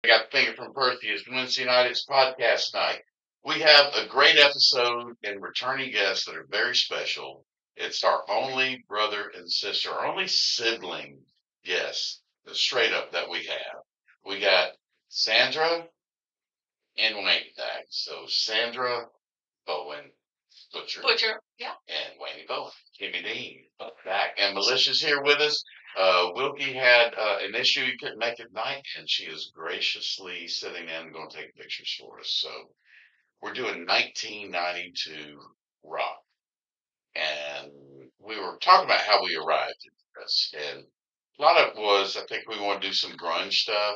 I got the finger from Percy. It's Wednesday night. It's podcast night. We have a great episode and returning guests that are very special. It's our only brother and sister, our only sibling guest, straight up that we have. We got Sandra and Wayne back. So Sandra Bowen, Butcher, Butcher. Yeah. and Wayne Bowen, Kimmy Dean, back. And Melicia's here with us. Wilkie had an issue. He couldn't make it tonight, and she is graciously sitting in and going to take pictures for us. So we're doing 1992 rock. And we were talking about how we arrived at this. And a lot of it was, I think we want to do some grunge stuff,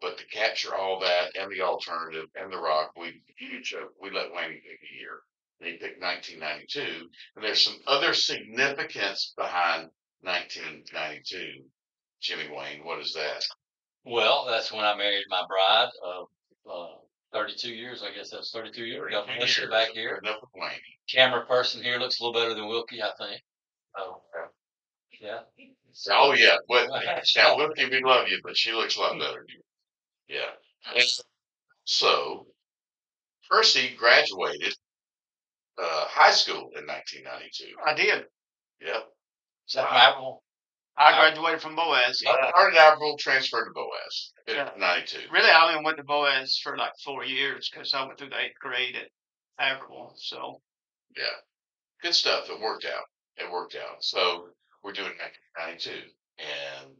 but to capture all that and the alternative and the rock, we let Wayne pick a year. And he picked 1992. And there's some other significance behind 1992. Jimmy Wayne, what is that? Well, that's when I married my bride of 32 years. I guess that's 32 years. Got Melissa back here. Enough with Wayne. Camera person here looks a little better than Wilkie, I think. Oh, yeah. Oh yeah. Well, now Wilkie, we love you, but she looks a lot better than you. Yeah. And so Percy graduated high school in 1992. I did. Yep. Is that Apple? I graduated from Boaz. Started Apple, transferred to Boaz in Yeah. 92. Really, I only went to Boaz for like 4 years because I went through the 8th grade at Haverhill. So Yeah. Good stuff. It worked out. It worked out. So we're doing 1992. And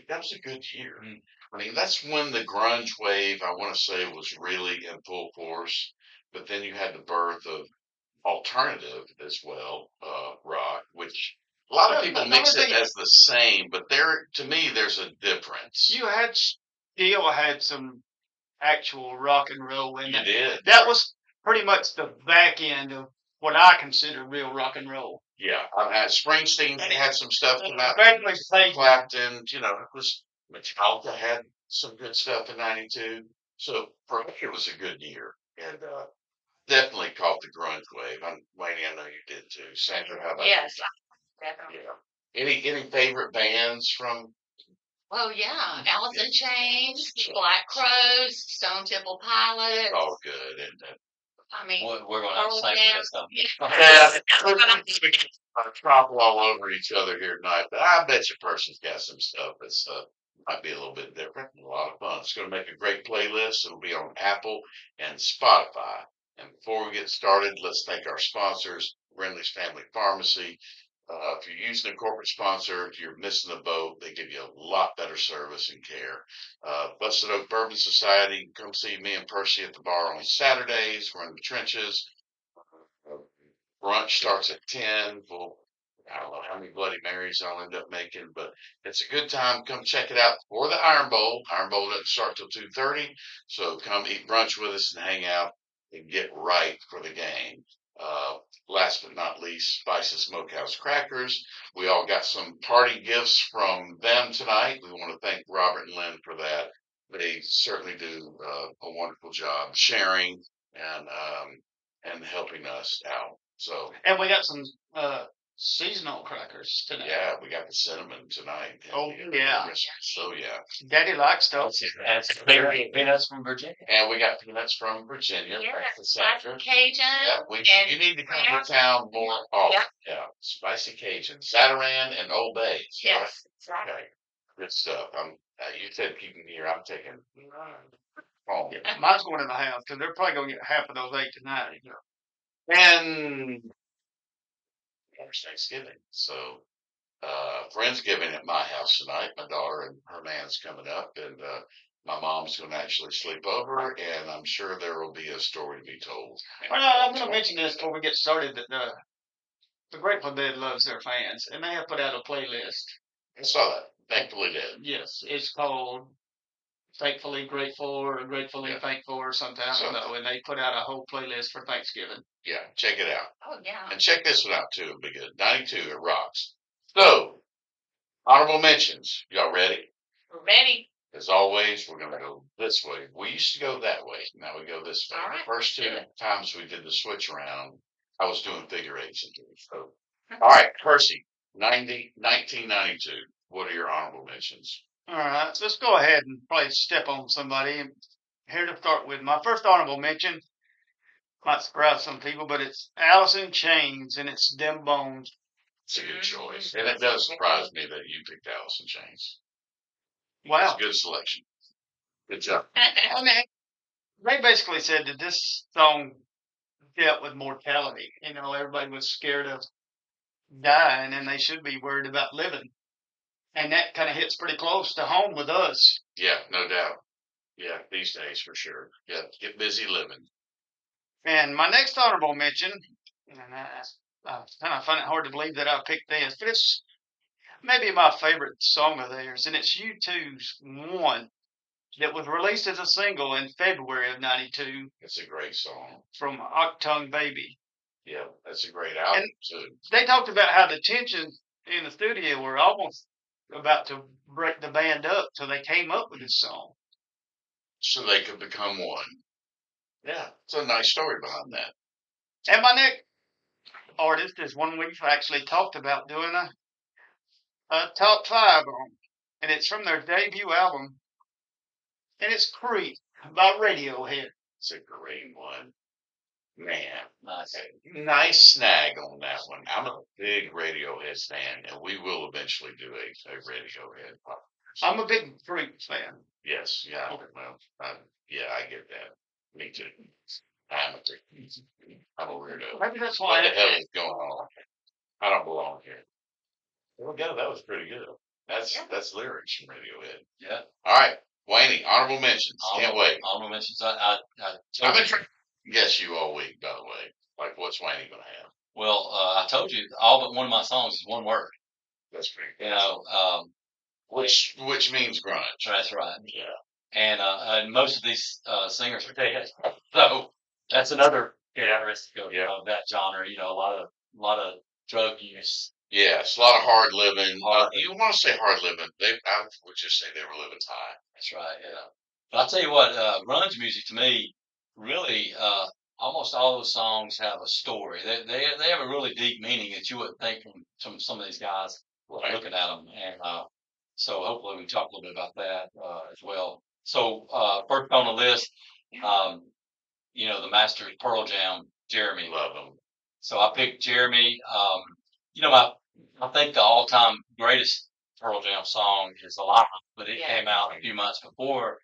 that was a good year. Mm. I mean, that's when the grunge wave, I want to say, was really in full force. But then you had the birth of alternative as well, rock, which a lot of people the mix only it thing- as the same, but to me, there's a difference. you had still had some actual rock and roll in You it. did. That was pretty much the back end of what I consider real rock and roll. Yeah. Springsteen had some stuff come out. Especially Clapton, it was Metallica had some good stuff in 92. So for me, it was a good year. And definitely caught the grunge wave. Wayne, I know you did too. Sandra, how about Yes, you? definitely. Yeah. Any favorite bands from? Oh yeah, Alice in Chains, Sure. Black Crows, Stone Temple Pilots. All good. And I mean, We're going to have the same Earl list of yeah, we're gonna trample all over each other here tonight, but I bet you person's got some stuff that's might be a little bit different and a lot of fun. It's going to make a great playlist. It'll be on Apple and Spotify. And before we get started, let's thank our sponsors, Renly's Family Pharmacy. If you're using a corporate sponsor, you're missing the boat. They give you a lot better service and care. Busted Oak Bourbon Society. Come see me and Percy at the bar on Saturdays. We're in the trenches. Brunch starts at 10. I don't know how many Bloody Marys I'll end up making, but it's a good time. Come check it out for the Iron Bowl. Iron Bowl doesn't start till 2:30, so come eat brunch with us and hang out and get right for the game. Last but not least, Spices Smokehouse Crackers. We all got some party gifts from them tonight. We want to thank Robert and Lynn for that. They certainly do a wonderful job sharing and helping us out. So and we got some seasonal crackers tonight. yeah, we got the cinnamon tonight. Oh, yeah. So yeah, Daddy likes those. That's peanuts from Virginia. and we got peanuts from Virginia. yeah, Thanks to Sandra. spicy Cajun. Yeah, and you need to come yeah. to town more often. Yeah. Yeah, spicy Cajun, Sataran, and Old Bay. Yes, exactly. Okay, good stuff. You said keep them here. I'm taking home. Mine's going in the house because they're probably going to get half of those 8 tonight. And there's Thanksgiving. So Friendsgiving at my house tonight. My daughter and her man's coming up, and my mom's going to actually sleep over, and I'm sure there will be a story to be told. Well, I'm going to mention this before we get started that the Grateful Dead loves their fans, and they have put out a playlist. I saw that. Thankfully did. Yes, it's called Thankfully Grateful or Gratefully Yeah. Thankful or something, I don't know, and they put out a whole playlist for Thanksgiving. Yeah, check it out. Oh yeah. And check this one out too. It'll be good. 92, it rocks. So, honorable mentions. Y'all ready? We're ready. As always, we're going to go this way. We used to go that way. Now we go this way. All right. The first two times we did the switch around, I was doing figure eights and things. So, all right, Percy, 1992. What are your honorable mentions? All right, let's go ahead and play Step on Somebody. Here to start with, my first honorable mention might surprise some people, but it's Alice in Chains and it's Dem Bones. It's a good choice. And it does surprise me that you picked Alice in Chains. It's Wow. a good selection. Good job. I mean, they basically said that this song dealt with mortality. You know, everybody was scared of dying and they should be worried about living. And that kind of hits pretty close to home with us. Yeah, no doubt. Yeah, these days for sure. Yeah, get busy living. And my next honorable mention, and I kind of find it hard to believe that I picked this, but it's maybe my favorite song of theirs, and it's U2's One that was released as a single in February of '92 It's a great song. from Octung Baby. Yeah, that's a great album too. They talked about how the tensions in the studio were almost about to break the band up, so they came up with this song. So they could become one. Yeah, it's a nice story behind that. And my next artist is one we've actually talked about doing a top five on, and it's from their debut album, and it's Creep by Radiohead. It's a great one. Man, Nice. nice snag on that one. I'm a big Radiohead fan, and we will eventually do a Radiohead podcast. I'm a big Creep fan. Yes, yeah. Well, yeah, I get that. Me too. I'm a weirdo. Maybe that's What the why. hell is going on? I don't belong here. There we go. That was pretty good. That's lyrics from Radiohead. Yeah. All right, Wayne, honorable mentions. Can't wait. Honorable mentions. I've been trying to guess you all week, by the way. Like, what's Wayne gonna have? Well, I told you all but one of my songs is one word. That's pretty You good. know, Which means grunge. that's right. Yeah. And most of these singers are dead. So that's another characteristic of, of that genre. You know, a lot of drug use. Yeah, it's a lot of hard living. Hard You want to say hard living? I would just say they were living high. That's right. Yeah. But I'll tell you what, grunge music to me, really, almost all those songs have a story. They have a really deep meaning that you wouldn't think from some of these guys Right. looking at them. And so hopefully we can talk a little bit about that as well. So first on the list, um, you know, the master of Pearl Jam, Jeremy. Love them. So I picked Jeremy. You know, I think the all-time greatest Pearl Jam song is Alive, but it Yeah. came out a few months before.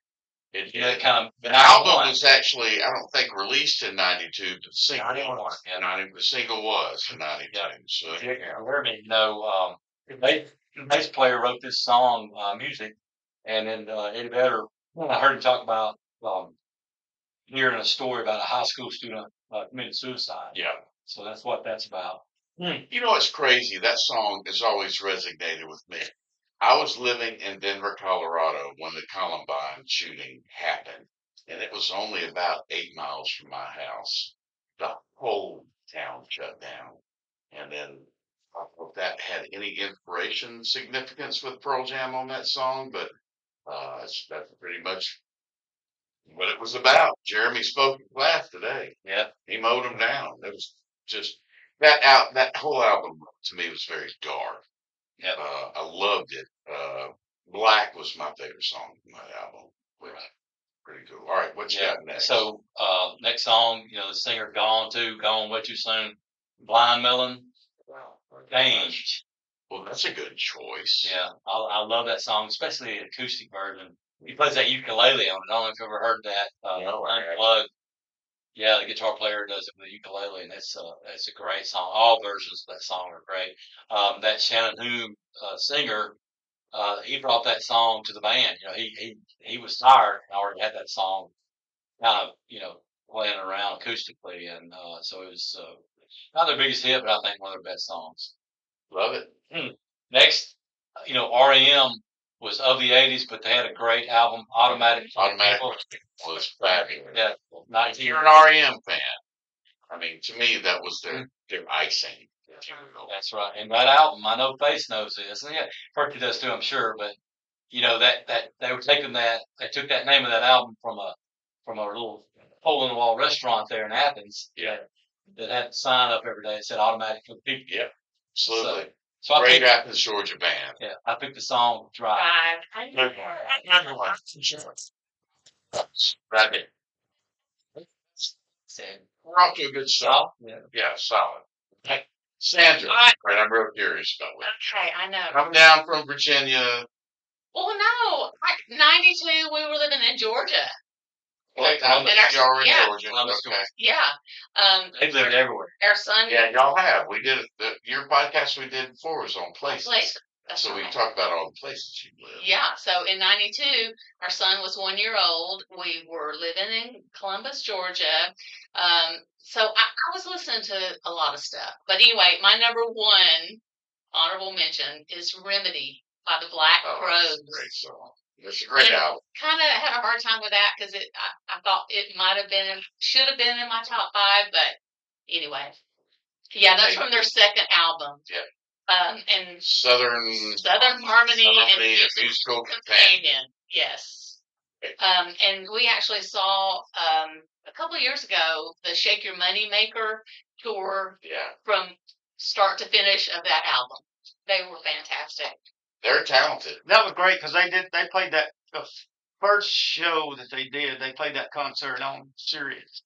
It Yeah, kind of. The album was actually, I don't think, released in '92, but the single 91, was. yeah. 90, the single was in '92. Yeah. So Jeremy, you know, the bass player wrote this song, music, and then Eddie Vedder, I heard him talk about hearing a story about a high school student committed suicide. yeah. So that's what that's about. You know what's crazy? That song has always resonated with me. I was living in Denver, Colorado when the Columbine shooting happened, and it was only about 8 miles from my house. The whole town shut down. And then I don't know if that had any inspiration significance with Pearl Jam on that song, but that's pretty much what it was about. Jeremy spoke in class today. Yeah. He mowed them down. It was just that whole album to me was very dark. Yep. I loved it. Black was my favorite song from that album. Which, pretty cool. All right, what you got next? So next song, you know, the singer Gone Way Too Soon, Blind Melon, Change. Well, that's a good choice. Yeah, I love that song, especially the acoustic version. He plays that ukulele on it. I don't know if you've ever heard that. No, I haven't. Unplugged. Yeah, the guitar player does it with the ukulele, and it's a great song. All versions of that song are great. That Shannon Hoon singer, he brought that song to the band. You know, he was tired and already had that song kind of, you know, playing around acoustically, and so it was not their biggest hit, but I think one of their best songs. Love it. Next, you know, REM was of the '80s, but they had a great album, Automatic. Automatic was fabulous. Yeah, If 19. you're an REM fan, I mean, to me, that was their icing. if you will. That's right. And that album, I know Face knows this, and yeah, Perky does too, I'm sure. But you know that they were taking that, they took that name of that album from a little hole in the wall restaurant there in Athens. Yeah. That had a sign up every day that said "Automatic for the People." Yep. Absolutely. So I Great picked, Athens, Georgia band. yeah, I picked the song Drive. Right there. Said, We're off to a good start. yeah. Yeah, solid. Hey, Sandra, All right. right, I'm real curious about what. Okay, I know. Coming down from Virginia. Well, no, 92, we were living in Georgia. Well, Columbus. y'all were in Yeah. Georgia. Columbus, Okay. Yeah. They've lived everywhere. Our son. Yeah, y'all have. We did your podcast we did before was on places. That's So we right. talked about all the places you lived. Yeah, so in 92, our son was 1 year old. We were living in Columbus, Georgia. So I was listening to a lot of stuff. But anyway, my number one honorable mention is Remedy by the Black Oh, Crowes. that's a great song. It's a great album. Kind of had a hard time with that because I thought it might have been, should have been in my top 5, but anyway. Yeah, that's from their second album. Yeah. And Southern Harmony and Musical Companion. Yes. And we actually saw a couple of years ago the Shake Your Money Maker tour Yeah. from start to finish of that album. They were fantastic. They're talented. That was great because they played that the first show that they did. They played that concert on Sirius,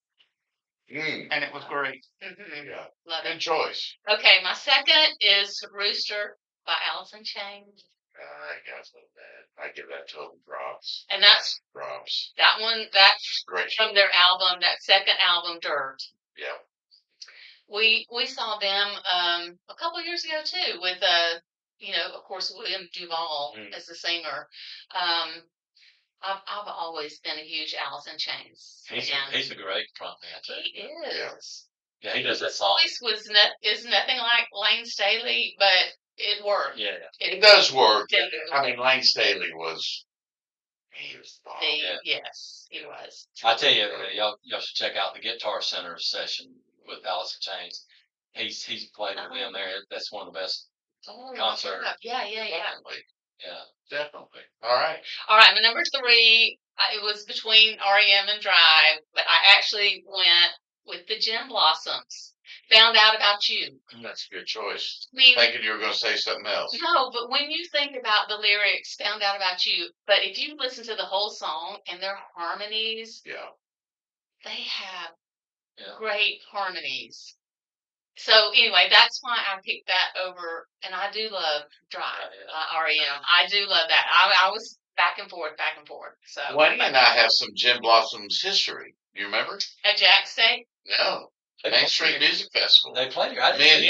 and it was great. Mm-hmm. Yeah. Love Good it. choice. Okay, my second is Rooster by Alice in Chains. I guess not bad. I give that total drops. And that's Drops. that one. That's Great. from their album, that second album, Dirt. Yeah. We saw them a couple of years ago too, with of course William Duvall as the singer. I've always been a huge Alice in Chains. He's a great frontman too. He is. Yeah, he does that song. His voice is nothing like Lane Staley, but it worked. Yeah. It does work. Did. I mean, Lane Staley was. He was bomb. Yes, he was. I tell you, y'all should check out the Guitar Center session with Alice in Chains. He's played with them there. That's one of the best concerts. Yeah. Definitely. Yeah. Definitely. All right. All right, my number 3, it was between REM and Drive, but I actually went with the Gin Blossoms. Found Out About You. That's a good choice. I mean, Thinking you were going to say something else. no, but when you think about the lyrics, Found Out About You, but if you listen to the whole song and their harmonies, Yeah. they have Yeah. great harmonies. So anyway, that's why I picked that over, and I do love Drive, REM. I do love that. I was back and forth. So Wayne and I have some Gin Blossoms history. You remember? at Jack's State. No. Main Street Music Festival. They played here. I didn't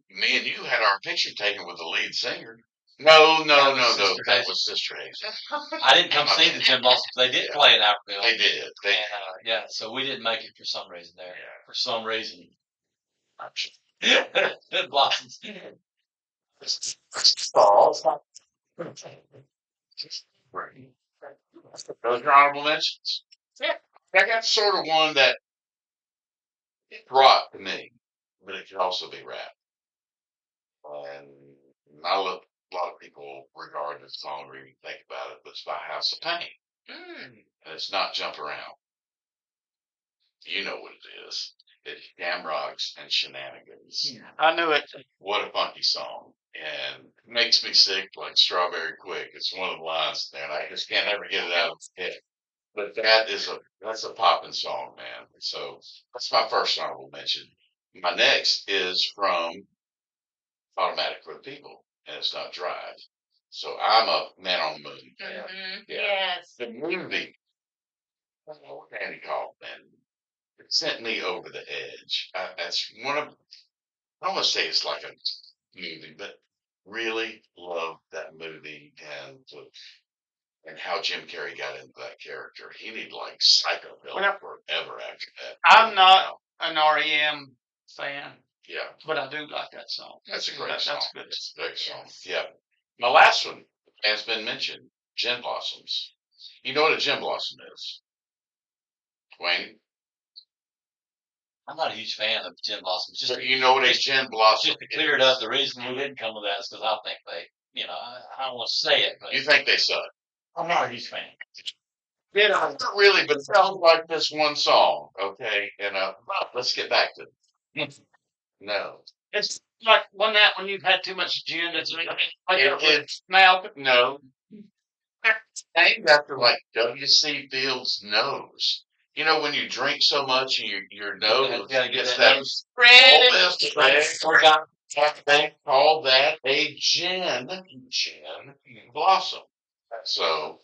Me and see you had our picture taken with the lead singer. No. Sister That Hazel. was Sister Hazel. I didn't come see the Gin Blossoms. They did play in Albertville. They did. They And, yeah, so we didn't make it for some reason there. Yeah. For some reason. Blossoms. Those are honorable mentions. Yeah. I got sort of one that it brought to me, but it could also be rap. And not a lot of people regard this song or even think about it, but it's by House of Pain. And it's not Jump Around. You know what it is. It's Shamrocks and Shenanigans. I knew it. What a funky song. And it makes me sick like strawberry quick. It's one of the lines there, and I just can't ever get it out of my head. But that's a popping song, man. So that's my first honorable mention. My next is from Automatic for the People, and it's not Drive. So I'm a Man on the Moon fan. Yeah. Yes. The movie, I don't know what Andy called, man. It sent me over the edge. That's one of, I don't want to say it's like a movie, but really loved that movie and how Jim Carrey got into that character. He needed like psychobilly Well, forever after that. I'm not an REM fan, Yeah, but I do like that song. that's a great That's song. good. It's a great song. Yes. Yeah. My last one has been mentioned, Gin Blossoms. You know what a gin blossom is? Wayne? I'm not a huge fan of Gin Blossoms. So you know what a gin blossom Just to clear it up, the reason we didn't come to that is because I think they, I don't want to say it, but You think they suck? I'm not a huge fan. Not really, but it sounds like this one song, okay? And let's get back to it. No, It's like one night when you've had too much gin. It's like It's mouth. no. It's named after like W.C. Fields' nose. You know when you drink so much and your nose Gotta get gets that that nose. Red. all this red. They call that a gin blossom. So,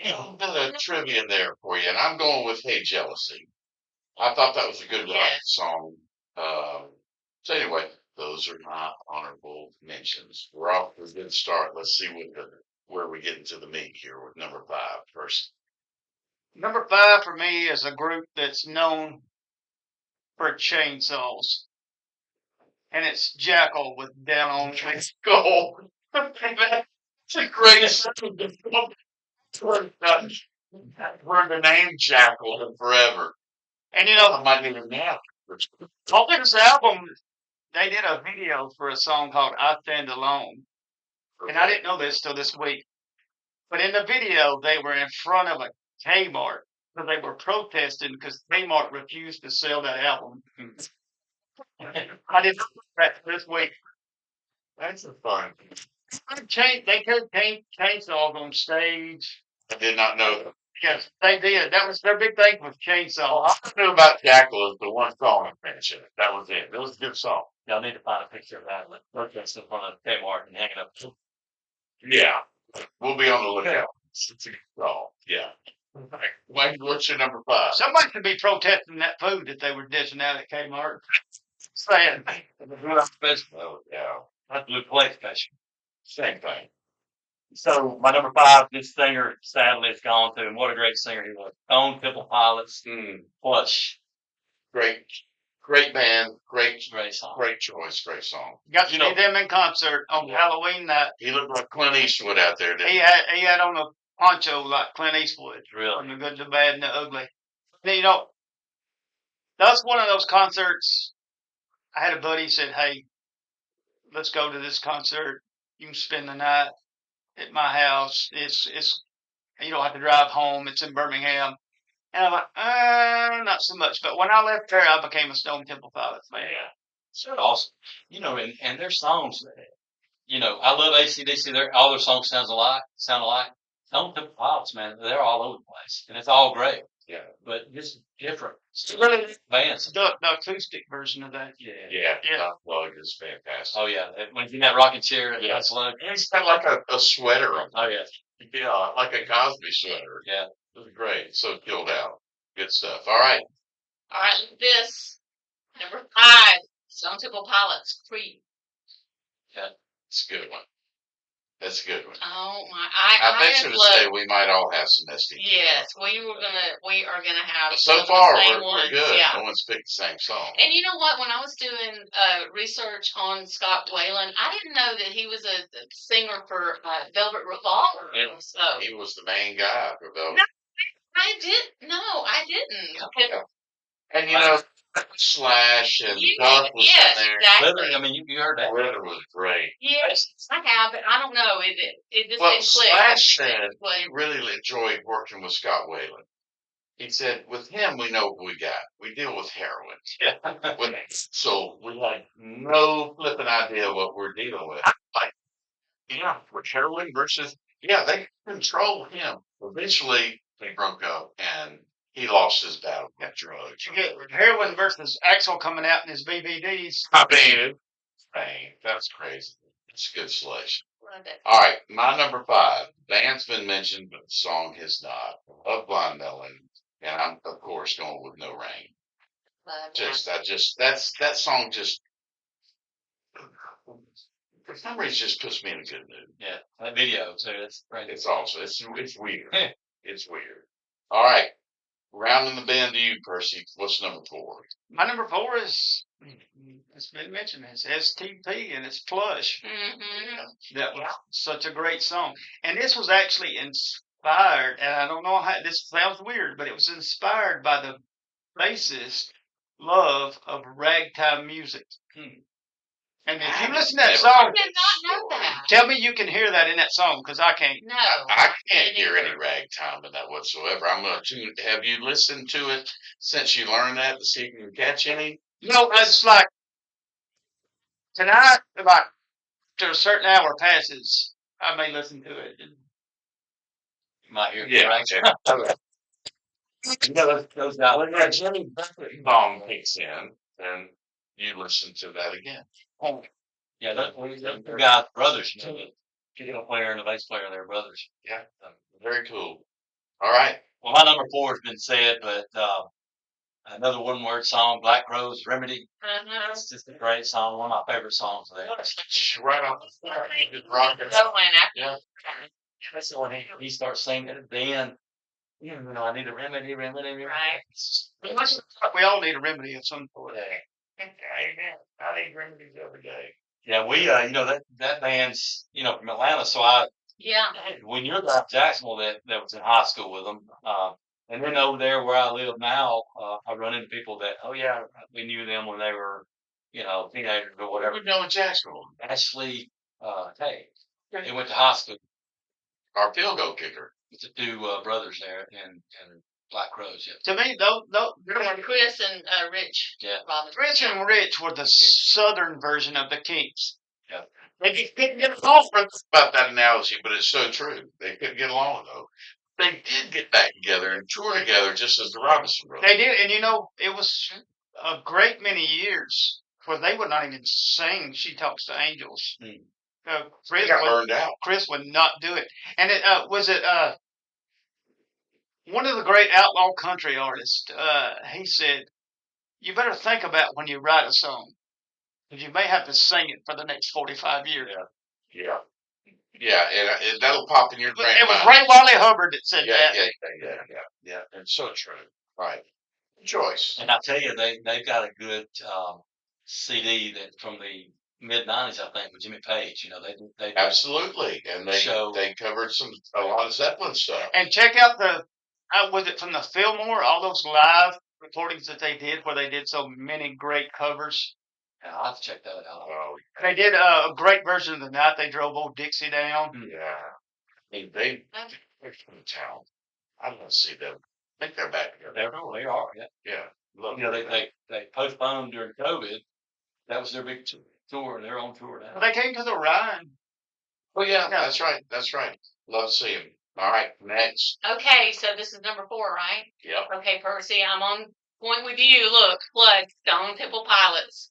a bit of trivia there for you, and I'm going with "Hey Jealousy." I thought that was a good Yes. song. So anyway, those are my honorable mentions. We're off to a good start. Let's see where we get into the meat here with number 5 first. Number 5 for me is a group that's known for chainsaws, and it's Jackal with "Down on Me." Go. It's a great song. I've heard the name Jackal forever. And you I know, might need a nap. on this album, they did a video for a song called "I Stand Alone," and I didn't know this till this week. But in the video, they were in front of a Kmart because they were protesting because Kmart refused to sell that album. I didn't know that this week. That's a fun. They could chainsaws on stage. I did not know that. Yes, they did. That was their big thing with All chainsaws. I knew about Jackal is the one song I mentioned. That was it. It was a good song. Y'all need to find a picture of that. Protest in front of Kmart and hang it up. Yeah. We'll be on the lookout. It's a good song. Yeah. Wayne, what's your number 5? Somebody should be protesting that food that they were dishing out at Kmart. Saying, Oh, yeah. That's Blue Plate Special. Same thing. So my number 5, this singer sadly is gone too, and what a great singer he was. Stone Temple Pilots, Plush. Great band. Great song. Great choice. Great song. got to see them in concert on Halloween night. He looked like Clint Eastwood out there, didn't He had on a poncho like Clint Eastwood. Really? From the good, the bad, and the ugly. And, you know, that's one of those concerts. I had a buddy said, "Hey, let's go to this concert. You can spend the night at my house. It's you don't have to drive home. It's in Birmingham." And I'm like, not so much. But when I left there, I became a Stone Temple Pilots fan. Yeah. So awesome. You know, and their songs, you know, I love AC/DC. All their songs sound alike. Stone Temple Pilots, man, they're all over the place. And it's all great. Yeah. But just different. Really, bands. the acoustic version of that. Yeah. Unplugged is fantastic. Oh yeah. When you're in that rocking chair, Yes. Unplugged. And he's got like a sweater on. Oh yeah. Yeah, like a Cosby sweater. Yeah. It was great. So chilled out. Good stuff. All right. All right, this number 5, Stone Temple Pilots, Creep. It's a good one. That's a good one. Oh my! I bet have you to loved. say we might all have some SDG. Yes, we are gonna have But some so of far, the same we're ones. good. Yeah. No one's picked the same song. And you know what? When I was doing research on Scott Weiland, I didn't know that he was a singer for Velvet Revolver. Yeah. So He was the main guy for Velvet. no, I didn't. Yeah. And you know, Slash and Yeah, Duff was yes, in there. exactly. Leather, I mean, you heard that. Leather was great. Yes, I have, but I don't know. It just Well, didn't click. Slash said But he really enjoyed working with Scott Weiland. He said, with him, we know what we got. We deal with heroin. Yeah. So we had no flipping idea what we're dealing with. Like, yeah, with heroin versus, yeah, they control him. Eventually, they broke up and he lost his battle with drugs. You get Heroin versus Axel coming out in his DVDs. I mean, that's crazy. It's a good selection. love it. All right, my number 5. Band's been mentioned, but the song has not. I love Blind Melon, and I'm of course going with No Rain. Love That song just for some reason just puts me in a good mood. Yeah. That video too. That's great. It's also it's weird. Yeah. It's weird. All right, rounding the bend to you, Percy. What's number 4? My number 4 is, it's been mentioned, it's STP and it's Plush. Mm-hmm. That was such a great song. And this was actually inspired, and I don't know how, this sounds weird, but it was inspired by the bassist love of ragtime music. And if you listen to that I song, did not know that. tell me you can hear that in that song, because I can't. No, I can't me hear neither. any ragtime in that whatsoever. I'm gonna tune. Have you listened to it since you learned that to see if you can catch any? No, it's like tonight, about after a certain hour passes, I may listen to it. You might hear it. Yeah. Right? Okay. You know, those guys. When that Jimmy Buffett song kicks in, then you listen to that again. Yeah, those two guys, brothers. You know, the piano player and the bass player, they're brothers. Yeah. Very cool. All right. Well, my number 4 has been said, but another one-word song, Black Crowes, Remedy. It's just a great song. One of my favorite songs of theirs. Right off the start. Just rock it. Yeah. That's the one he starts singing it. Then, you know, I need a remedy, remedy. Right. We all need a remedy of some sort. Amen. I need remedies every day. Yeah, we, you know, that band's, you know, from Atlanta. So Yeah. when you're from Jacksonville, that was in high school with them. And then over there where I live now, I run into people that, oh yeah, we knew them when they were, you know, teenagers or whatever. We know in Jacksonville. Ashley, hey, they went to high school. Our field goal kicker. With the two brothers there and Black Crowes. Yeah. To me, though, Chris and Rich. Yeah. Robinson. Rich and Rich were the southern version of the Kinks. They just couldn't get along about that analogy, but it's so true. They couldn't get along though. They did get back together and tour together just as the Robinson brothers. They did, and you know, it was a great many years where they would not even sing "She Talks to Angels." They got burned out. Chris would not do it, and it was one of the great outlaw country artists. He said, "You better think about when you write a song, because you may have to sing it for the next 45 years." Yeah. Yeah, and that'll pop in your brain. It was Ray Wiley Hubbard that said that. Yeah. And so true. Right. Choice. And I tell you, they've got a good CD that from the mid '90s, I think, with Jimmy Page. You know, they Absolutely, and they covered a lot of Zeppelin stuff. And check out was it from the Fillmore? All those live recordings that they did, where they did so many great covers. Yeah, I'll have to check that out. Oh, They did a great version of "The Night They Drove Old Dixie Down." yeah. They're from town. I want to see them. I think they're back together. They are. Yeah. Yeah. Love You know, they postponed during COVID. That was their big tour. They're on tour now. They came to the Rhine. Oh yeah, that's right. Love to see them. All right, next. Okay, so this is number 4, right? Yep. Okay, Percy, I'm on point with you. Look, Flood, Stone Temple Pilots.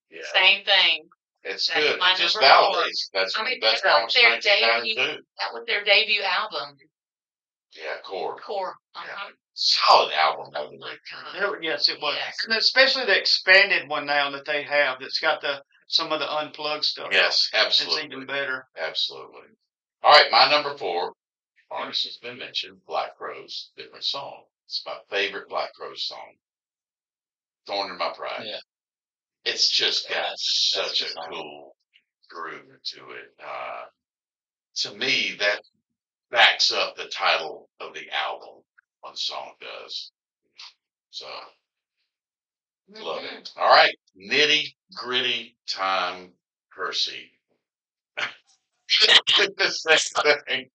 Yeah. Same thing. It's That's good. my it just number 4. validates. That's that how was their it's debut. 1992. That was their debut album. Yeah, Core. Uh-huh. Solid album. Yes, it was. Yes. And especially the expanded one now that they have that's got some of the unplugged stuff. Yes, It's absolutely. even better. Absolutely. All right, my number 4. Artist has been mentioned. Black Crowes, different song. It's my favorite Black Crowes song. Thorn in My Pride. Yeah. It's just got such that's a cool groove to it. To me, that backs up the title of the album. One song does. So, love it. All right, Nitty Gritty Time, Percy. The same thing.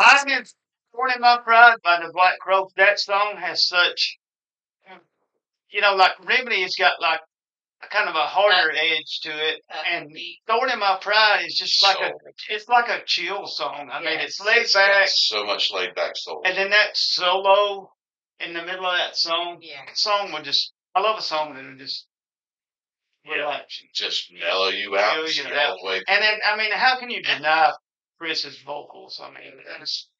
I get "Thorn in My Pride" by the Black Crowes. That song has such, like Remedy has got like a kind of a harder edge to it, and "Thorn in My Pride" is just like it's like a chill song. I mean, it's laid back. So much laid back soul. And then that solo in the middle of that song, I love a song that will just relax you. Just mellow you out. Mellow you See out. all the way. And then, I mean, how can you deny Chris's vocals? I mean, that's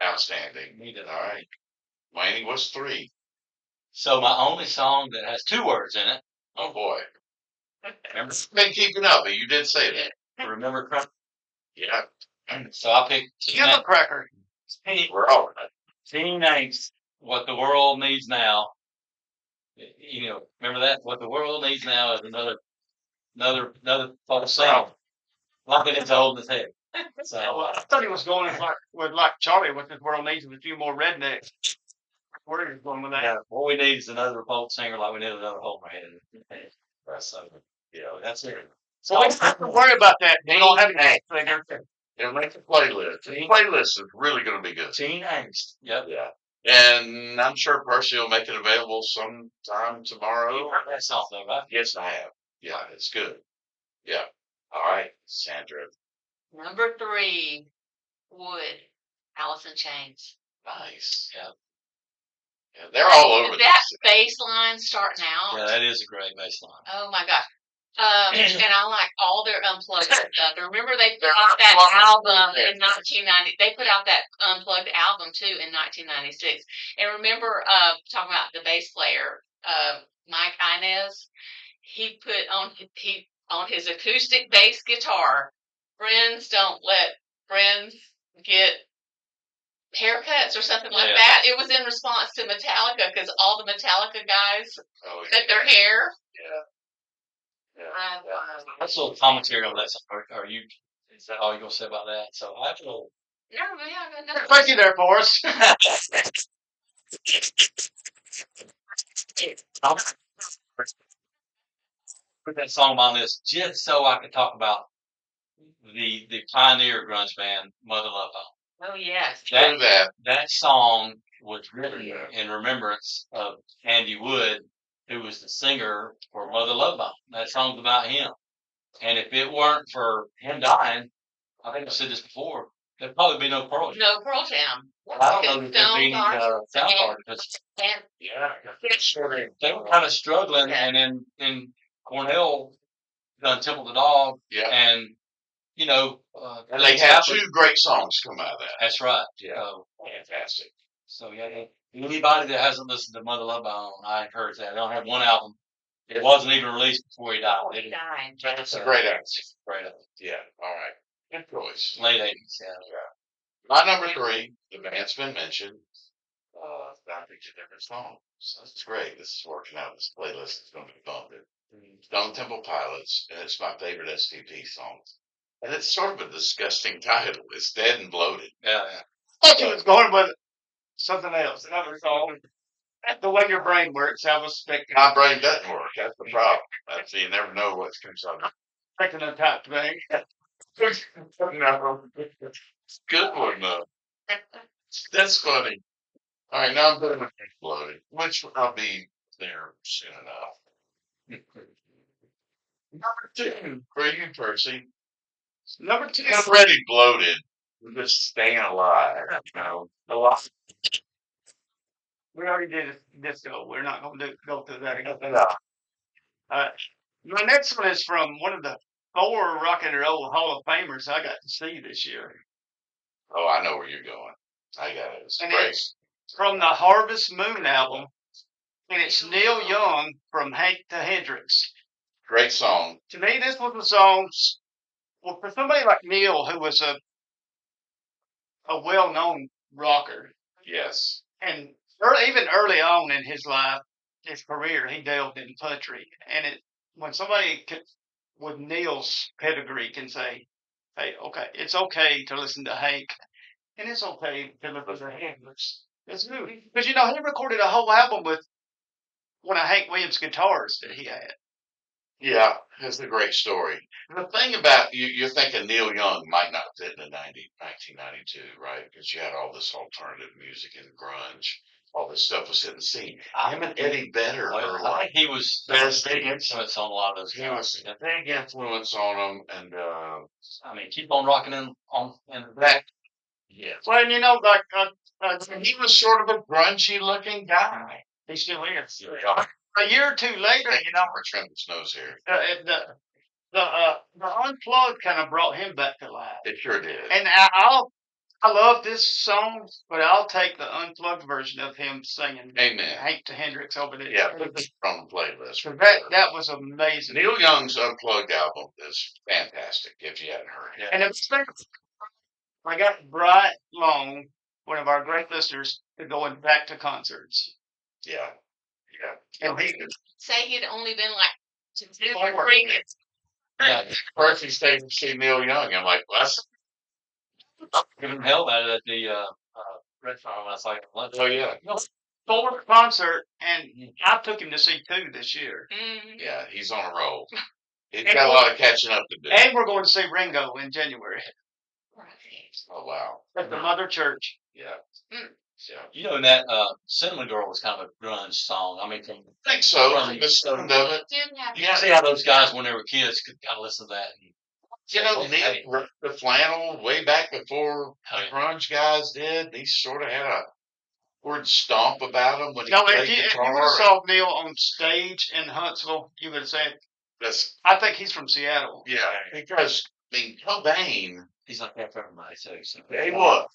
Outstanding. All right. Wayne, what's 3? So my only song that has 2 words in it. Oh boy. Remember? Been keeping up, but you did say that. Remember Cracker? Yeah. So I picked Yellow Cracker. We're all right. Teen Angst, What the World Needs Now. You know, remember that? What the world needs now is another false song. Like it into holding his head. So I thought he was going like Charlie, what this world needs is a few more rednecks. Where he was going with that? yeah, what we need is another folk singer like we need another home head. So that's it. So we don't have to worry about that. We don't have any singer. It'll make the playlist. The playlist is really going to be good. Teen Angst. Yep. Yeah. And I'm sure Percy will make it available sometime tomorrow. You heard that song though, right? Yes, I have. Yeah, it's good. Yeah. All right, Sandra. Number 3, Wood, Alice in Chains. Nice. Yeah. Yeah, they're all over That this. bass line starting out. Yeah, that is a great bass line. Oh my gosh. And I like all their unplugged stuff. Remember they put out that album in 1990. They put out that unplugged album too in 1996. And remember, talking about the bass player, Mike Inez, he put on his acoustic bass guitar, "Friends don't let friends get haircuts" or something like Yeah. that. It was in response to Metallica because all the Metallica guys Oh, cut their hair. yeah. What's a little commentary on that song? Is that all you're gonna say about that? So I feel. No, yeah, no. Thank you there, Forrest. Put that song on my list just so I could talk about the pioneer grunge band Mother Love Bone. Oh yes. Do that. That song was written Yeah. in remembrance of Andy Wood, who was the singer for Mother Love Bone. That song's about him. And if it weren't for him dying, I think I said this before, there'd probably be no Pearl Jam. No, Pearl Jam. I don't know that there'd be Stone Soundgarden because And Yeah. they were kind of struggling, Yeah. and then Cornell done Temple the Dog, Yeah. and you know, And they things had happened. 2 great songs come out of that. That's right. Yeah. Fantastic. So yeah, anybody that hasn't listened to Mother Love Bone, I encourage that. They don't have one album. It wasn't even released before he died. he died. That's a great answer. Great album. Yeah. All right. Good choice. Late 80s. Yeah. My number 3, the band's been mentioned. I think it's a different song. So this is great. This is working out. This playlist is going to be bumping. Stone Temple Pilots, and it's my favorite STP song. And it's sort of a disgusting title. It's Dead and Bloated. Yeah. I thought you was going with something else, another song. The way your brain works, I was expecting My brain doesn't work. That's the problem. That's, you never know what comes out. a type thing. No. Good one, though. That's funny. All right, now I'm going with Bloated, which I'll be there soon enough. Number 2 for you, Percy. Number 2. I'm already bloated. We're just staying alive. You know, a lot. We already did disco. We're not going to go through that again. No. My next one is from one of the 4 rock and roll Hall of Famers I got to see this year. Oh, I know where you're going. I got it. It's And great. it's from the Harvest Moon album. And it's Neil Young from Hank to Hendrix. Great song. To me, this was a song, well, for somebody like Neil, who was a well-known rocker, Yes. and even early on in his life, his career, he delved in country. And when somebody with Neil's pedigree can say, "Hey, okay, it's okay to listen to Hank, and it's okay to listen to Hendrix," it's good because he recorded a whole album with one of Hank Williams' guitars that he had. Yeah, it's a great story. The thing about you're thinking Neil Young might not fit in the 1992, right? Because you had all this alternative music and grunge. All this stuff was hitting the scene. Him and Eddie Vedder are I like, think he was there's big big influence on a lot of those he guys. was a big influence on them, and I mean, keep on rocking in that, yes. Well, and He was sort of a grungy looking guy. he still is. Yeah. A year or two later, We're trimming his nose here. the Unplugged kind of brought him back to life. It sure did. And I love this song, but I'll take the Unplugged version of him singing Amen. Hank to Hendrix over there. Yeah, put this from the playlist. That was amazing. Neil Young's Unplugged album is fantastic. If you hadn't heard it, And I got Bright Long, one of our great listeners, to going back to concerts. yeah. And he Say he'd only been like 2 or 4. 3 years. Yeah, First he stayed to see Neil Young. I'm like, well, that's, giving hell about it at the Red Farm last night. oh yeah, 4 concert, and I took him to see 2 this year. Mhm. yeah, he's on a roll. He's got a lot of catching up to do. And we're going to see Ringo in January Right. Oh wow, at the Mother Church. yeah. Yeah. You know, and that Cinnamon Girl was kind of a grunge song. I mean, I think so. Right. The sound of it. Did have you see how those guys, when they were kids, could kind of listen to that. And, You know, Hey. Neil ripped the flannel way back before the Oh, yeah. grunge guys did. He sort of had a word stomp about him when he No, played if you would guitar. have saw Neil on stage in Huntsville, you would have said, That's, I think he's from Seattle. yeah, because I mean Cobain, he's like that for everybody too. So.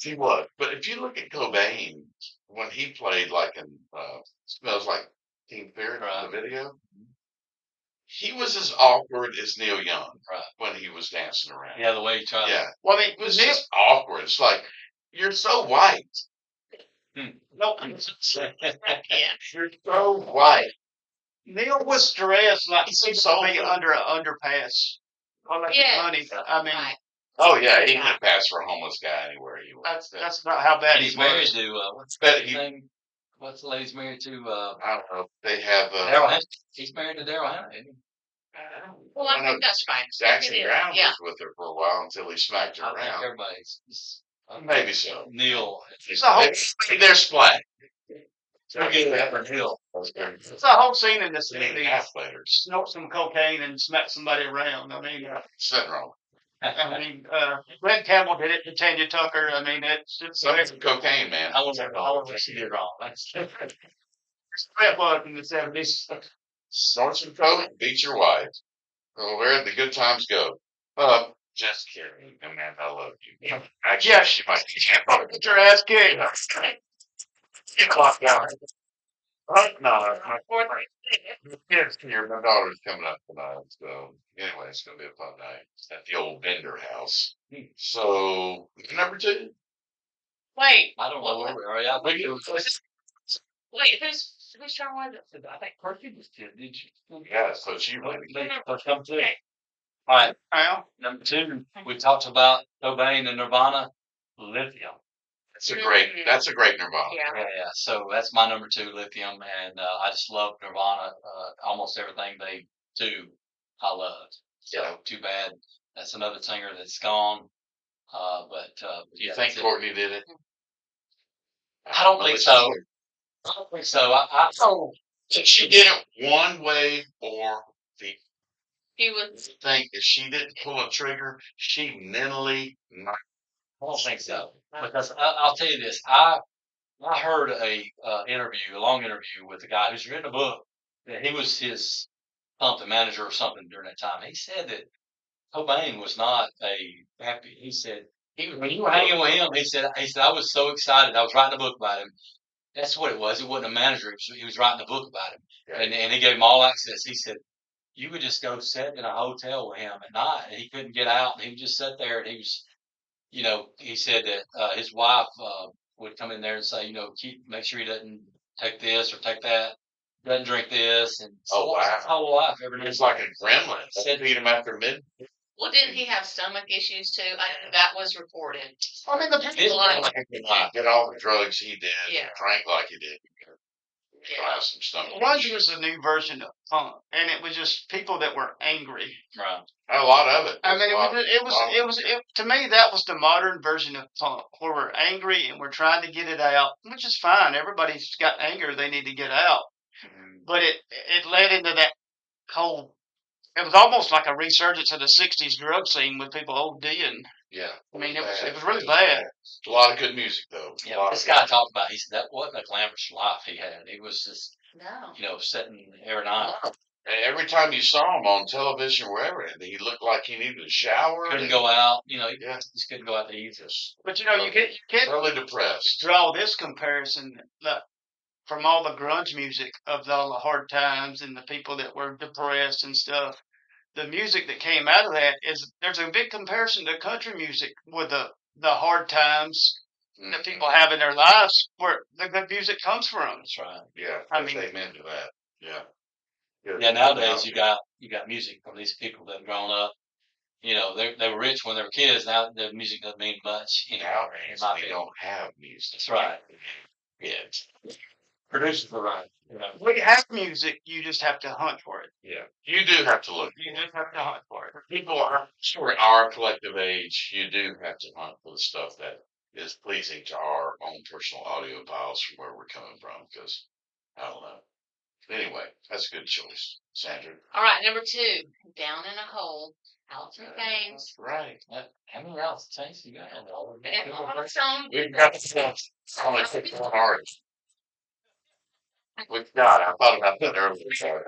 he was. But if you look at Cobain when he played like in Smells Like Teen Spirit, Right. the video, he was as awkward as Neil Young Right. when he was dancing around. Yeah, the way he tried. Yeah, Well, I mean, it was Neil, just awkward. It's like you're so white. no, yeah. You're so white. Neil was dressed like He's he so was be good. under an underpass. Collecting Yeah. money. I mean, Right. Oh yeah, he could pass for a homeless guy anywhere he was. that's not how bad And he he's married was. to what's But his he, name? What's the lady's married to? I don't know. They have Daryl Hannah. He's married to Daryl Hannah. Isn't he? Well, I know think that's right. Jackson It is. Brown Yeah. was with her for a while until he smacked her I think around. everybody's. Maybe so. Neil. It's a whole, Maybe they're splat. He'll get it up in Hill. it's a whole scene in this Maybe movie. half later. Snort some cocaine and smack somebody around. I mean, Something wrong. Red Campbell did it to Tanya Tucker. I mean, it's Something cocaine, man. I wonder if she did wrong. That's Red Bud in the 70s. Snort some coke, beat your wife. Oh, where the good times go. Just kidding, Amanda. I love you. Actually, Yeah. she might Get your ass kicked. clock down. No, Fourth. the kids here. My daughter's coming up tonight, so anyway, it's gonna be a fun night at the old Bender house. So number two, Wait. I don't know where we are. Yeah, we do. Wait. Who's trying to? I think Percy just did. Did you? Yeah, so she What- went. they- let's come to it. All right. Well, Number two, we talked about Cobain and Nirvana, Lithium. That's a great Nirvana. Yeah. Yeah. So that's my number two, Lithium, and I just love Nirvana. Almost everything they do, I loved. So Yeah. too bad that's another singer that's gone. But Do you yeah, think that's it. Courtney did it? I don't think so. I don't think so. I She did it one way or the He was. think if she didn't pull a trigger, she mentally not. I don't think so because I'll tell you this. I heard a interview, a long interview with a guy who's written a book that he was his something manager or something during that time. He said that Cobain was not a happy. He said when you were hanging with him, he said I was so excited. I was writing a book about him. That's what it was. It wasn't a manager. He was writing a book about him, and he gave him all access. He said you could just go sit in a hotel with him at night, and he couldn't get out. And he would just sit there, and he was, he said that his wife would come in there and say, make sure he doesn't take this or take that, doesn't drink this, and Oh, wow. his whole life every day. It's like a gremlin. They feed him after midnight. Well, didn't he have stomach issues too? That was reported. I mean, the People like. Get all the drugs he did. Yeah. Drank like he did. Yeah. Have some stomach. grunge was a new version of punk, and it was just people that were angry. Right. A lot of it. I mean, Lot of to me, that was the modern version of punk, where we're angry and we're trying to get it out, which is fine. Everybody's got anger they need to get out, but it led into that whole. It was almost like a resurgence of the '60s drug scene with people ODing. Yeah. I mean, it was really bad. A lot of good music though. Yeah, this guy talked about. He said that wasn't a glamorous life he had. He was just, No. sitting every night. And every time you saw him on television, wherever, he looked like he needed a shower. Couldn't go out. He Yeah. just couldn't go out to eat. But you can't Totally depressed. draw this comparison from all the grunge music of all the hard times and the people that were depressed and stuff. The music that came out of that there's a big comparison to country music with the hard times that people have in their lives where the good music comes from. That's right. Yeah. I mean- amen to that. Yeah. Yeah, nowadays you got music from these people that have grown up. They were rich when they were kids. Now their music doesn't mean much. Nowadays, my we opinion. don't have music. That's right. Kids. Producers are right. We have music, you just have to hunt for it. Yeah. You do have to look. You just have to hunt for it. People are sort of our collective age. You do have to hunt for the stuff that is pleasing to our own personal audio files from where we're coming from, because I don't know. Anyway, that's a good choice, Sandra. All right, number 2, Down in a Hole, Alice in Chains. Right. How many else Chains you got? And awesome. We've got only 51 artists. We've got. I thought about that earlier. Sorry.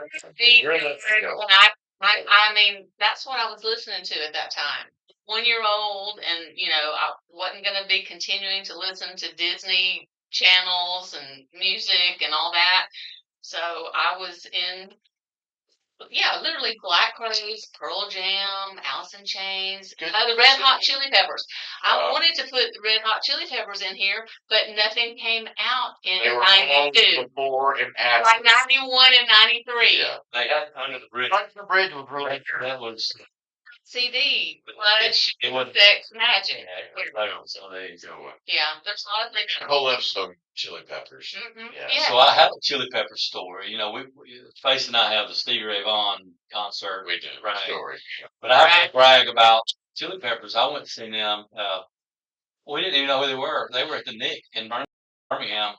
I mean, that's what I was listening to at that time. 1-year-old, and I wasn't going to be continuing to listen to Disney channels and music and all that. So I was in, literally Black Crowes, Pearl Jam, Alice in Chains, Good. the Red Hot Chili Peppers. I wanted to put the Red Hot Chili Peppers in here, but nothing came out in They were all 92. before and after. Like 91 and 93. Yeah. They had Under the Bridge. Under the Bridge was really That was. CD, Blood, It was. Sex, Magic. So there you go. Yeah, there's a lot of things. The whole episode of Chili Peppers. Mhm. Yeah. Yeah. So I have a Chili Pepper story. Face and I have the Stevie Ray Vaughan concert. We do. Right. Story. But I have to brag about Chili Peppers. I went to see them. We didn't even know who they were. They were at the Nick in Birmingham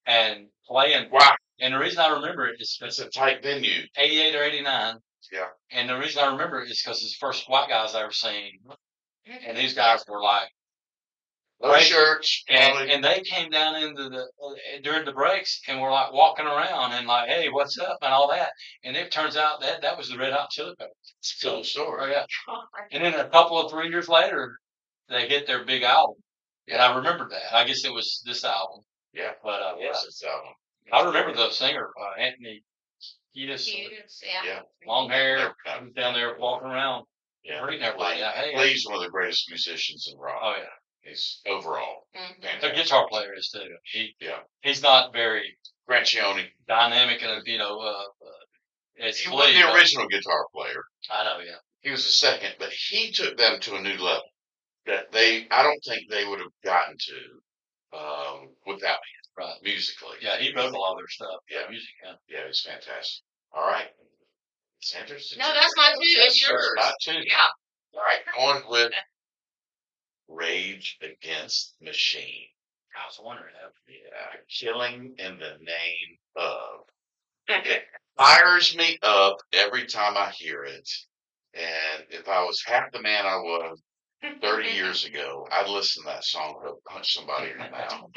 and playing. Wow. And the reason I remember it is It's because a tight venue. 88 or 89. Yeah. And the reason I remember it is because it's the first white guys I ever seen. And these guys were like, No Right. shirts. Probably. and they came down into during the breaks and were like walking around and like, hey, what's up and all that. And it turns out that was the Red Hot Chili Peppers. Cool story. Oh, yeah. And then a couple of 3 years later, they hit their big album. And I remembered that. I guess it was this album. Yeah. But It was this album. I remember the singer, Anthony Kiedis, Yeah. long hair, Never he come. was down there walking around, Yeah. greeting everybody. Hey, He's one of the greatest musicians in rock. oh yeah, He's overall Mhm. the fantastic. guitar player is too. Yeah. He's not very Grancioni. dynamic and as He wasn't Flea, the but- original guitar player. I know, yeah. He was the second, but he took them to a new level that I don't think they would have gotten to without him, Right. musically. Yeah, he wrote a lot of their stuff. Yeah. Music. Yeah. Yeah, it's fantastic. All right. Sandra? No, that's my 2. It's yours. Not 2. Yeah. All right. Going with Rage Against the Machine. I was wondering that. Yeah. Killing in the Name of. It fires me up every time I hear it. And if I was half the man I was 30 years ago, I'd listen to that song to punch somebody in the mouth.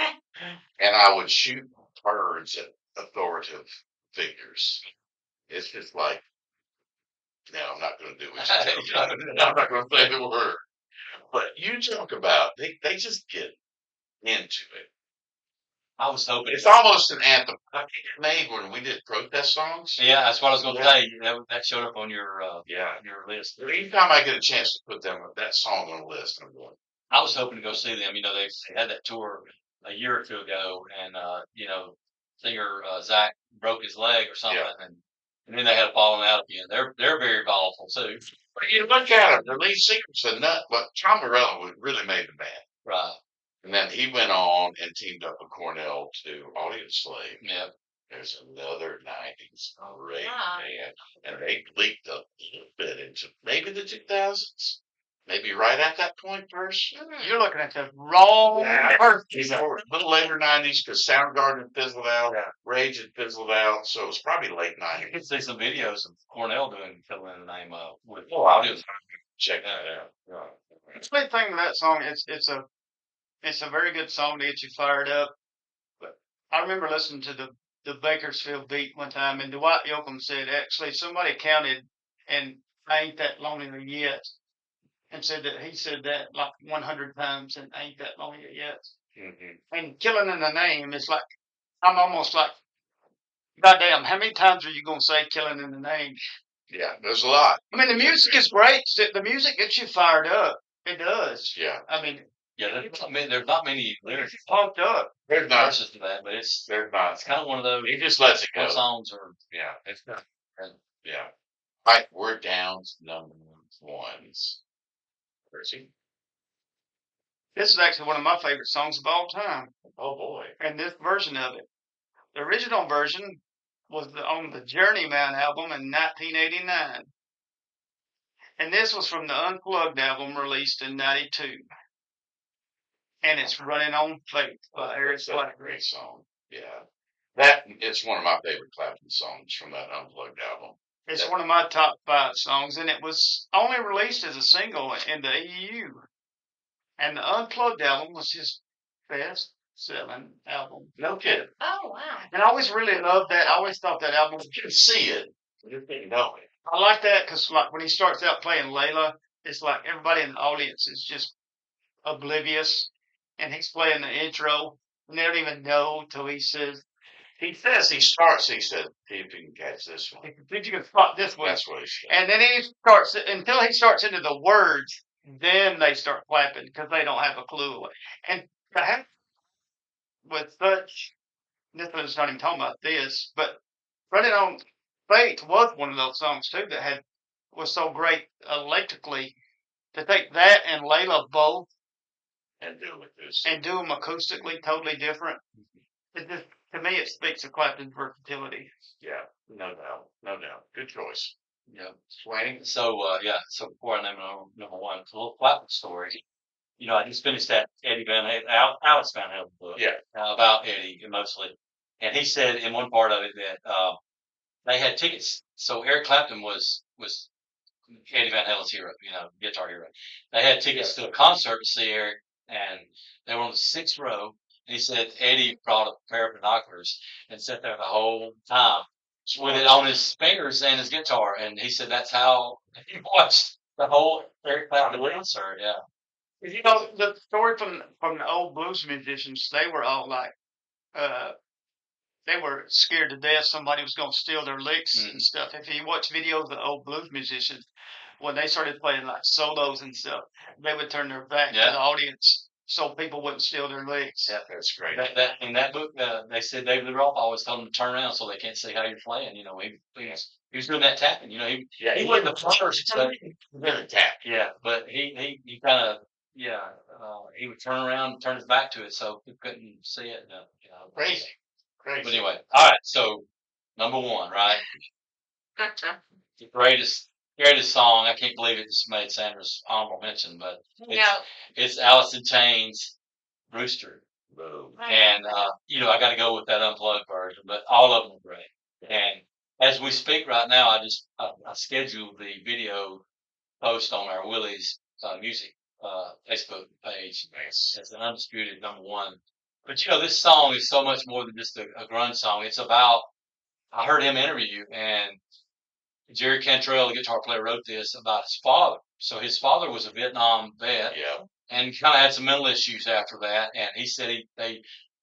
And I would shoot birds at authoritative figures. It's just like, no, I'm not going to do what you tell me. I'm not going to say the word. But you talk about, they just get into it. I was hoping. It's almost an anthem. I think it made when we did protest songs. Yeah, that's what I was going to Yeah. say. That showed up on your Yeah. your list. Anytime I get a chance to put that song on the list, I'm going. I was hoping to go see them. They had that tour a year or two ago, and singer Zach broke his leg or something, and then they had fallen out again. They're very volatile too. But you look at him, the lead singer's a nut, but Tom Morello really made the band. Right. And then he went on and teamed up with Cornell to Audio Slave. Yeah. There's another 90s great Yeah. band. And they leaked a little bit into maybe the 2000s. Maybe right at that point first. you're looking at the wrong person. A little later 90s because Soundgarden had fizzled out. Yeah. Rage had fizzled out. So it was probably late You 90s. can see some videos of Cornell doing Killing in the Name of with Oh, I'll audio. check that out. The sweet thing with that song, it's a very good song to get you fired up. But I remember listening to the Bakersfield beat one time, and Dwight Yoakam said actually somebody counted, and I ain't that lonely yet, and said that he said that like 100 times, and ain't that lonely yet. Mm-hmm. And Killing in the Name is like, I'm almost like, goddamn, how many times are you gonna say Killing in the Name? Yeah, there's a lot. I mean, the music is great. The music gets you fired up. It does. Yeah. I mean, Yeah, there's not many lyrics pumped up. There's not. verses to that, but it's There's not. kind of one of those He just lets it go. songs are. Yeah. It's not. Yeah. All right, we're down to number ones. Where's he? This is actually one of my favorite songs of all time, Oh boy. and this version of it. The original version was on the Journeyman album in 1989, and this was from the Unplugged album released in '92. and it's Running on Faith by Eric It's a Clapton. great song. Yeah. That is one of my favorite Clapton songs from that Unplugged album. It's one of my top 5 songs, and it was only released as a single in the EU. And the Unplugged album was his best-selling album. No kidding. Oh, wow. And I always really loved that. I always thought that album. You can see it. You didn't know it. I like that because, like, when he starts out playing Layla, it's like everybody in the audience is just oblivious, and he's playing the intro, and they don't even know till he says, He says he starts. He said, "See if you can catch this one." "If you can spot this one," That's what he said. and then he starts until he starts into the words. Then they start clapping because they don't have a clue. And to have with such, this one's not even talking about this, but Running on Faith was one of those songs too that was so great electrically. To take that and Layla both And do it with this. and do them acoustically totally different, it just, to me, it speaks of Clapton's versatility. Yeah, no doubt. No doubt. Good choice. Yeah. Swanee? So so before I name number one, it's a little Clapton story. I just finished that Eddie Van Halen, Alex Van Halen book. Yeah. About Eddie mostly, and he said in one part of it that they had tickets. So Eric Clapton was Eddie Van Halen's hero, guitar hero. They had tickets to a concert to see Eric, and they were on the 6th row. And he said Eddie brought a pair of binoculars and sat there the whole time with it on his fingers and his guitar. And he said that's how he watched the whole Eric Clapton concert. Yeah. You know, the story from the old blues musicians, they were all like, they were scared to death somebody was going to steal their licks and stuff. If you watch videos of the old blues musicians, when they started playing like solos and stuff, they would turn their back to the audience so people wouldn't steal their licks. Yeah, that's great. In that book, they said David Lee Roth always told them to turn around so they can't see how you're playing. He was doing that tapping. He wasn't the first, but tap. yeah, but he kind of he would turn around and turn his back to it so people couldn't see it. Crazy. But anyway, all right. So number one, right? The greatest song. I can't believe it just made Sandra's honorable mention, but it's Alice in Chains, Rooster. Boom. And I got to go with that unplugged version, but all of them are great. And as we speak right now, I scheduled the video post on our Willie's music Facebook page as an undisputed number one. But this song is so much more than just a grunge song. It's about, I heard him interview, and Jerry Cantrell, the guitar player, wrote this about his father. So his father was a Vietnam vet, and kind of had some mental issues after that. And he said they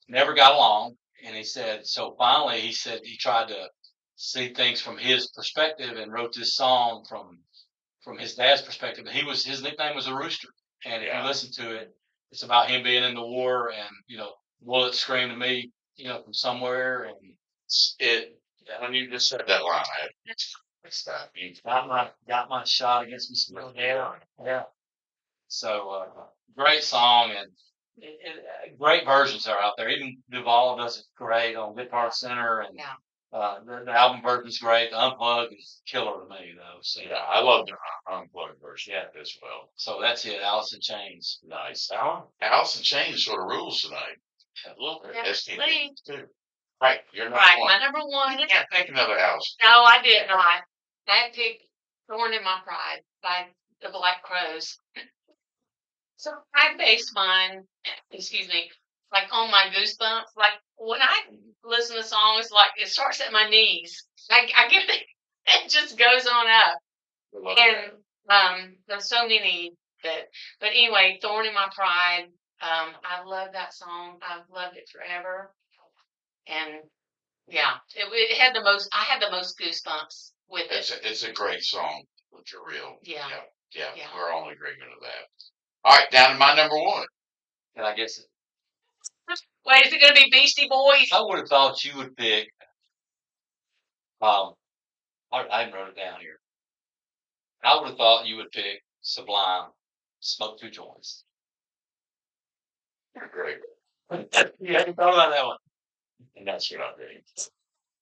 never got along. And he said, so finally, he said he tried to see things from his perspective and wrote this song from his dad's perspective. And his nickname was a Rooster. And if you listen to it, it's about him being in the war and, bullets screamed to me, from somewhere. And when you just said that line, I had stop. You got my shot against me. Yeah. So great song, and great versions are out there. Even Duvall does it great on Guitar Center, and the album version's great. The unplugged is killer to me, though. So I love the unplugged version as well. So that's it. Alice in Chains. Nice. Alice in Chains sort of rules tonight. A little bit. STD too. Right. You're number one. My number one. You can't pick another Alice. No, I did not. I picked "Thorn in My Pride" by the Black Crowes. So I based mine, like on my goosebumps. Like when I listen to songs, like it starts at my knees. I get it just goes on up. And there's so many but anyway, "Thorn in My Pride." I love that song. I've loved it forever. And it had the most. I had the most goosebumps with it. It's a great song. Which are real. Yeah. We're all in agreement of that. All right, down to my number one. Can I guess it? Wait, is it going to be Beastie Boys? I would have thought you would pick. I wrote it down here. I would have thought you would pick Sublime, "Smoke Two Joints." You're great. You hadn't thought about that one. And that's what I'm doing.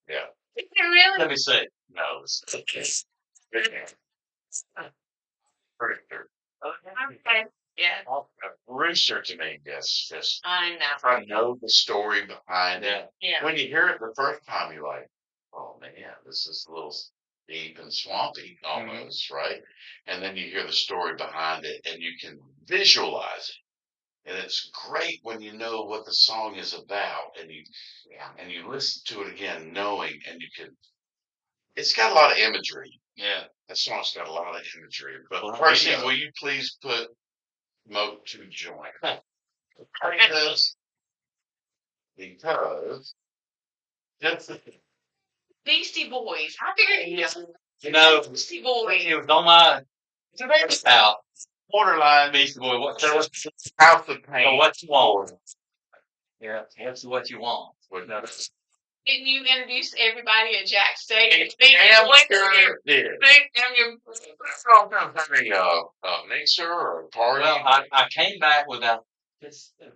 Yeah. Is it really? Let me see. No, it's Pretty sure. Okay. Yeah. Rooster to me, yes, just I know. I know the story behind Yeah. it. Yeah. When you hear it the first time, you're like, "Oh man, this is a little deep and swampy almost, right?" And then you hear the story behind it, and you can visualize it. And it's great when you know what the song is about, and you listen to it again, knowing, and you can. It's got a lot of imagery. Yeah. That song's got a lot of imagery. But Well, Percy, video. will you please put "Moat to Join"? Because that's Beastie Boys. I figured You know, Beastie Boys. it was on my out. Borderline. Beastie Boy, what so House of Pain. what you want? Yeah, that's what you want. What- No, Didn't you introduce everybody at Jack State? Damn sure did. Your Mixer or a party. well, I came back with a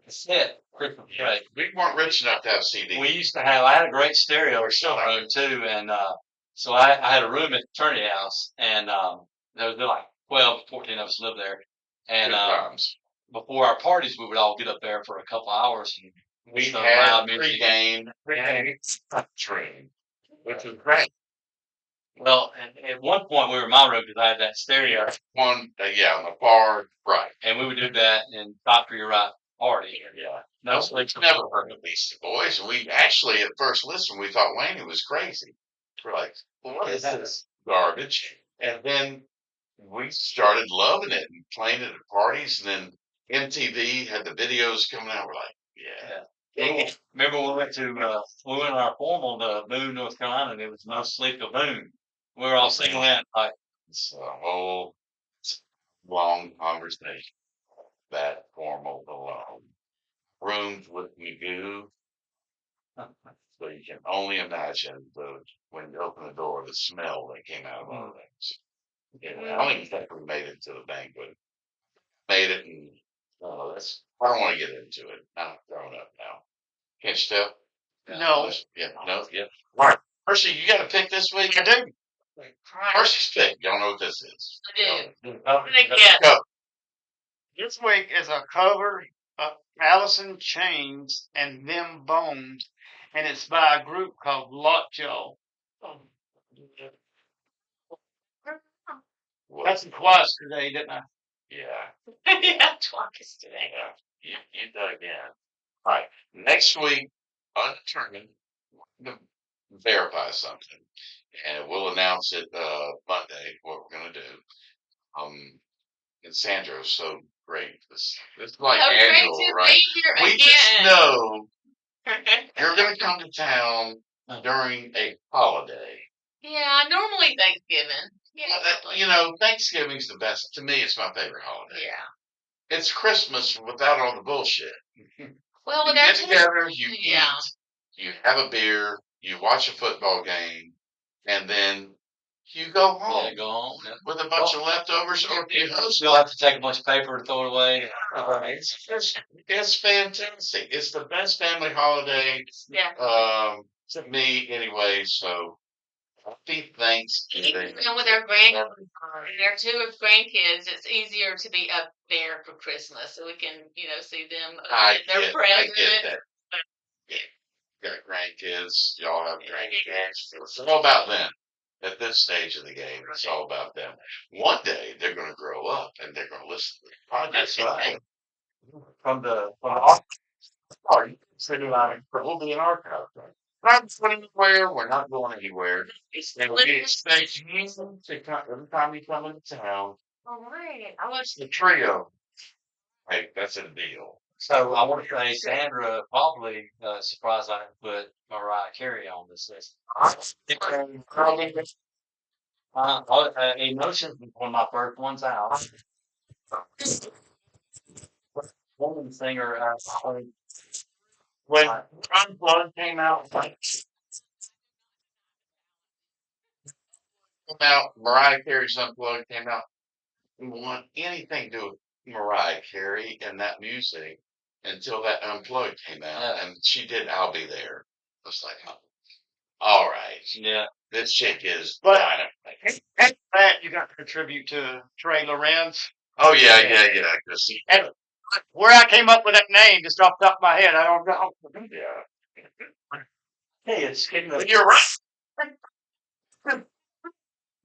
cassette Christmas break. We weren't rich enough to have CD. We used to have. I had a great stereo We're still room too, and so I had a room at the fraternity house, and there was like 12, 14 of us lived there, and Good times. before our parties, we would all get up there for a couple hours and We some had loud music. pregame dream, which was great. Well, at one point we were in my room because I had that stereo, One, on the far right. and we would do that in Doctor Your Right party. Yeah. No No, sleep. we've never heard of Beastie Boys. And we actually, at first listen, we thought Wayne was crazy. We're like, what is this garbage? And then we started loving it and playing it at parties. And then MTV had the videos coming out. We're like, yeah. Remember we went to we went on our formal to Boone, North Carolina, and it was No Sleep Till Boone. We were all singing that like It's a whole long conversation. That formal alone. Rooms with Magoo. So you can only imagine when you open the door, the smell that came out of our rooms. Anyway, I don't even think we made it to the banquet. Made it, and I don't want to get into it. I'm grown up now. Can't you tell? No. Yeah, no, yeah. All right, Percy, you got to pick this week. I do. Percy's pick. Y'all know what this is. I do. oh, Go. This week is a cover of Alice in Chains and Them Bones, and it's by a group called Lockjaw. That's some twice today, didn't I? Yeah. Yeah, twice today. Yeah, you dug in. All right. Next week, undetermined, we're going to verify something, and we'll announce it Monday. What we're going to do. And Sandra's so great. This is like So great annual, to right? be here We again. just know you're going to come to town during a holiday. Yeah, normally Thanksgiving. Yeah, Thanksgiving's the best. To me, it's my favorite holiday. yeah. It's Christmas without all the bullshit. Well, You with get that, together, you yeah. eat, you have a beer, you watch a football game, and then you go home yeah, go on. Yeah. with a bunch of leftovers. Or You'll have to take a bunch of paper and throw it away. It's fantastic. It's the best family holiday. Yeah. To me anyway. So happy Thanksgiving. And with our there are 2 of grandkids, it's easier to be up there for Christmas, so we can, see them. I their get present. that. Yeah. Got grandkids. Y'all have grandkids. It's all about them. At this stage of the game, it's all about them. One day they're going to grow up and they're going to listen to the podcast. That's right. From the Oh, you can sit around. We'll be in archive. We're not going anywhere. We're not going anywhere. And we expect you to come every time you come into town. All right. I was The trio. Hey, that's a deal. So I want to say Sandra probably surprised I didn't put Mariah Carey on this list. Emotions was one of my first ones out. Woman singer. When Unplugged came out, Mariah Carey's Unplugged came out. We want anything to do with Mariah Carey and that music until that Unplugged came out, Yeah. and she did "I'll Be There." I was like, oh, all right, Yeah. this chick is But- dynamite. That you got to contribute to Trey Lorenz. Oh yeah. 'cause Where I came up with that name just off the top of my head, I don't know. Yeah. Hey, it's getting But you're right.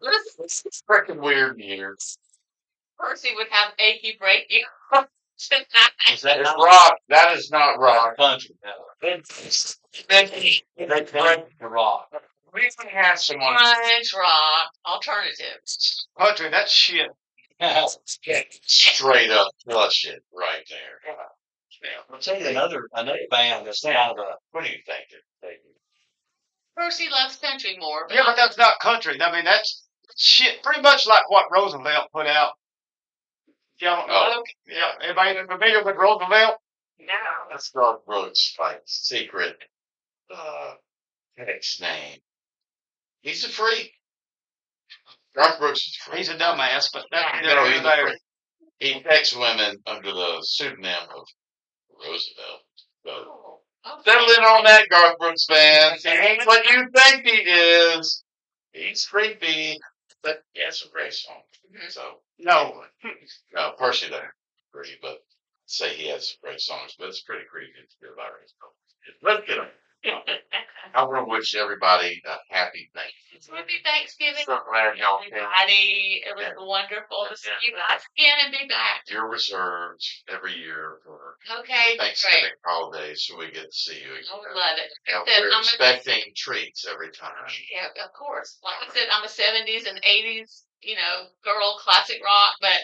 It's freaking weird here. Percy would have achy breaky tonight. Is that It's not rock. That is not rock. country? No. It's They country to rock. we can have someone Grunge, rock, alternative. Country, that's shit. straight up flush it right there. I'll tell you another band that's kind of a. What do you think? Percy loves country more, but Yeah, but that's not country. I mean, that's shit. Pretty much like what Roosevelt put out. Y'all don't know? Oh, Yeah, everybody familiar with Roosevelt? That's Garth Brooks' like secret text name. He's a freak. Garth Brooks is a freak. He's a dumbass, but that's No, neither he's here a nor there. freak. He texts women under the pseudonym of Roosevelt. So, settle in on that, Garth Brooks fans. He ain't what you think he is. He's creepy, but he has some great songs. So, No. no, Percy doesn't agree, but say he has some great songs, but it's pretty creepy to hear about his songs. Let's get him. I want to wish everybody a happy Thanksgiving. Happy Thanksgiving, So glad y'all came. everybody. It was wonderful to see you guys again and be back. Your reserves every year for Okay, great. Thanksgiving holidays, so we get to see you I again. would love it. Yeah, Said, we're I'm a- expecting treats every time. Yeah, of course. Like I said, I'm a 70s and 80s, girl, classic rock, but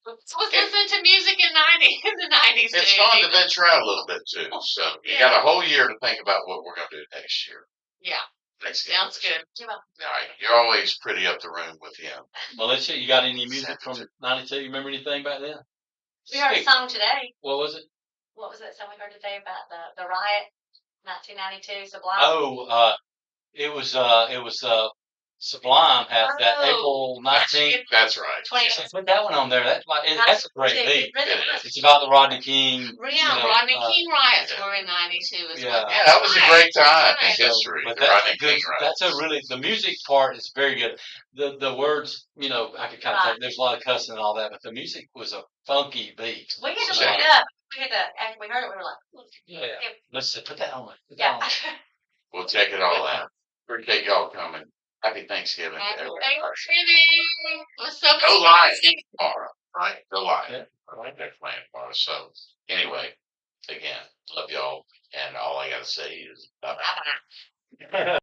I was listening to music in the 90s. It's too. fun to venture out a little bit too. So you got a whole year to think about what we're going to do next year. Yeah, Thanksgiving. sounds good. All right, you're always pretty up the room with him. Melissa, you got any music from '92? You remember anything back then? We heard a song today. What was it? What was that song we heard today about the riot, 1992 Sublime? Oh, it was Sublime had that Oh. April 19th. That's right. 20. Put that one on there. That's a great beat. It really It was. It's about the Rodney King. Yeah, Rodney King riots yeah. were in 92 as Yeah. well. Yeah, that was a great time in Right. history. But the that's Rodney a good. King That's a riots. really the music part is very good. The words, I could kind of Right. take. There's a lot of cussing and all that, but the music was a funky beat. We had to So, look it up. After we heard it, we were like, Yeah. Let's put that on. Put that yeah. on. We'll check it all out. Appreciate y'all coming. Happy Thanksgiving to Happy everybody. Thanksgiving. It was so Go fun. Lions tomorrow, right? Go Lions. Yeah. I like that plan tomorrow. So anyway, again, love y'all. And all I got to say is bye-bye. Bye-bye.